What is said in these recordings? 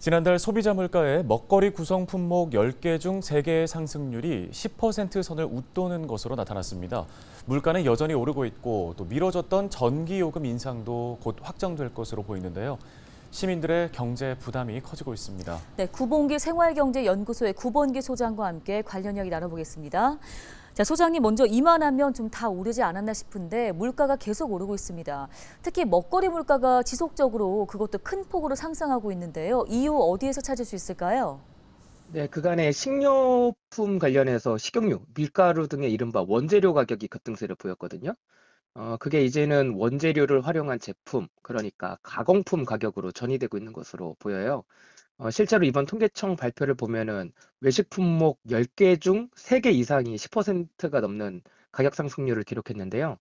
지난달 소비자 물가의 먹거리 구성 품목 10개 중 3개의 상승률이 10% 선을 웃도는 것으로 나타났습니다. 물가는 여전히 오르고 있고 또 미뤄졌던 전기요금 인상도 곧 확정될 것으로 보이는데요. 시민들의 경제 부담이 커지고 있습니다. 네, 구본기 생활경제연구소의 구본기 소장과 함께 관련 이야기 나눠보겠습니다. 자, 소장님 먼저 이만하면 좀 다 오르지 않았나 싶은데 물가가 계속 오르고 있습니다. 특히 먹거리 물가가 지속적으로 그것도 큰 폭으로 상승하고 있는데요. 이유 어디에서 찾을 수 있을까요? 네, 그간의 식료품 관련해서 식용유, 밀가루 등의 이른바 원재료 가격이 급등세를 보였거든요. 그게 이제는 원재료를 활용한 제품, 그러니까 가공품 가격으로 전이되고 있는 것으로 보여요. 실제로 이번 통계청 발표를 보면은 외식 품목 10개 중 3개 이상이 10%가 넘는 가격 상승률을 기록했는데요.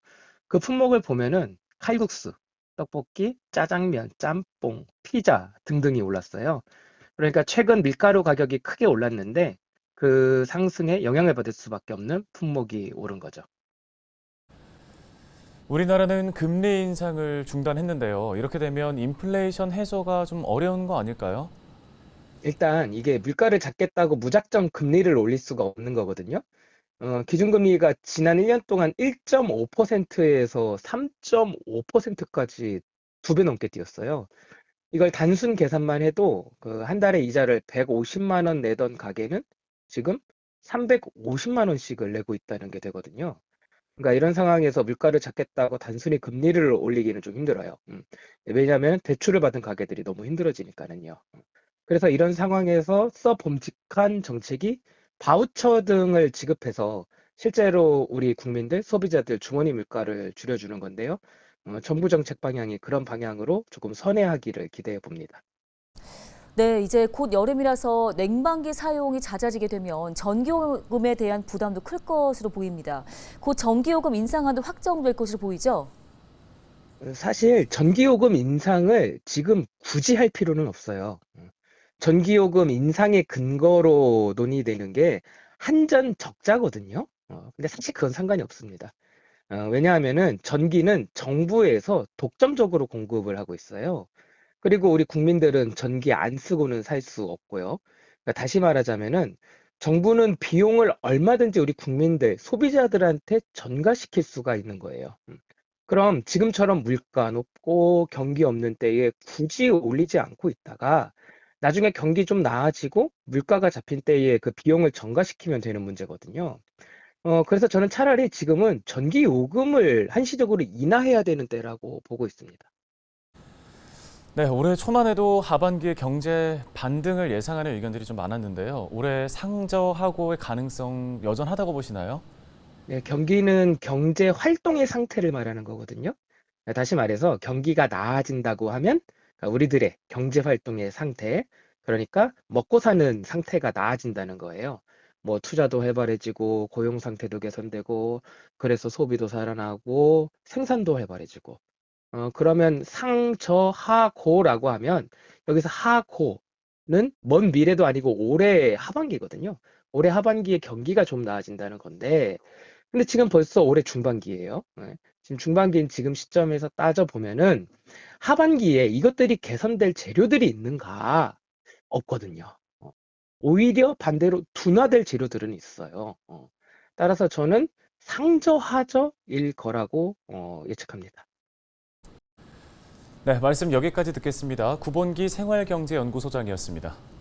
그 품목을 보면은 칼국수, 떡볶이, 짜장면, 짬뽕, 피자 등등이 올랐어요. 그러니까 최근 밀가루 가격이 크게 올랐는데 그 상승에 영향을 받을 수밖에 없는 품목이 오른 거죠. 우리나라는 금리 인상을 중단했는데요. 이렇게 되면 인플레이션 해소가 좀 어려운 거 아닐까요? 일단 이게 물가를 잡겠다고 무작정 금리를 올릴 수가 없는 거거든요. 기준금리가 지난 1년 동안 1.5%에서 3.5%까지 2배 넘게 뛰었어요. 이걸 단순 계산만 해도 그 한 달에 이자를 150만 원 내던 가게는 지금 350만 원씩을 내고 있다는 게 되거든요. 그러니까 이런 상황에서 물가를 잡겠다고 단순히 금리를 올리기는 좀 힘들어요. 왜냐하면 대출을 받은 가게들이 너무 힘들어지니까는요. 그래서 이런 상황에서 범직한 정책이 바우처 등을 지급해서 실제로 우리 국민들, 소비자들 주머니 물가를 줄여주는 건데요. 정부 정책 방향이 그런 방향으로 조금 선회하기를 기대해 봅니다. 네, 이제 곧 여름이라서 냉방기 사용이 잦아지게 되면 전기요금에 대한 부담도 클 것으로 보입니다. 곧 전기요금 인상안도 확정될 것으로 보이죠? 사실 전기요금 인상을 지금 굳이 할 필요는 없어요. 전기요금 인상의 근거로 논의되는 게 한전 적자거든요. 근데 사실 그건 상관이 없습니다. 왜냐하면은 전기는 정부에서 독점적으로 공급을 하고 있어요. 그리고 우리 국민들은 전기 안 쓰고는 살 수 없고요. 그러니까 다시 말하자면은 정부는 비용을 얼마든지 우리 국민들, 소비자들한테 전가시킬 수가 있는 거예요. 그럼 지금처럼 물가 높고 경기 없는 때에 굳이 올리지 않고 있다가 나중에 경기 좀 나아지고 물가가 잡힌 때에 그 비용을 전가시키면 되는 문제거든요. 그래서 저는 차라리 지금은 전기 요금을 한시적으로 인하해야 되는 때라고 보고 있습니다. 네, 올해 초만 해도 하반기에 경제 반등을 예상하는 의견들이 좀 많았는데요. 올해 상저하고의 가능성 여전하다고 보시나요? 네, 경기는 경제 활동의 상태를 말하는 거거든요. 다시 말해서 경기가 나아진다고 하면 그러니까 우리들의 경제 활동의 상태, 그러니까 먹고 사는 상태가 나아진다는 거예요. 뭐 투자도 활발해지고 고용 상태도 개선되고 그래서 소비도 살아나고 생산도 활발해지고 그러면 상저하고라고 하면 여기서 하고는 먼 미래도 아니고 올해 하반기거든요. 올해 하반기에 경기가 좀 나아진다는 건데 근데 지금 벌써 올해 중반기예요. 네. 지금 중반기인 지금 시점에서 따져보면은 하반기에 이것들이 개선될 재료들이 있는가? 없거든요. 오히려 반대로 둔화될 재료들은 있어요. 따라서 저는 상저하저일 거라고 예측합니다. 네, 말씀 여기까지 듣겠습니다. 구본기 생활경제연구소장이었습니다.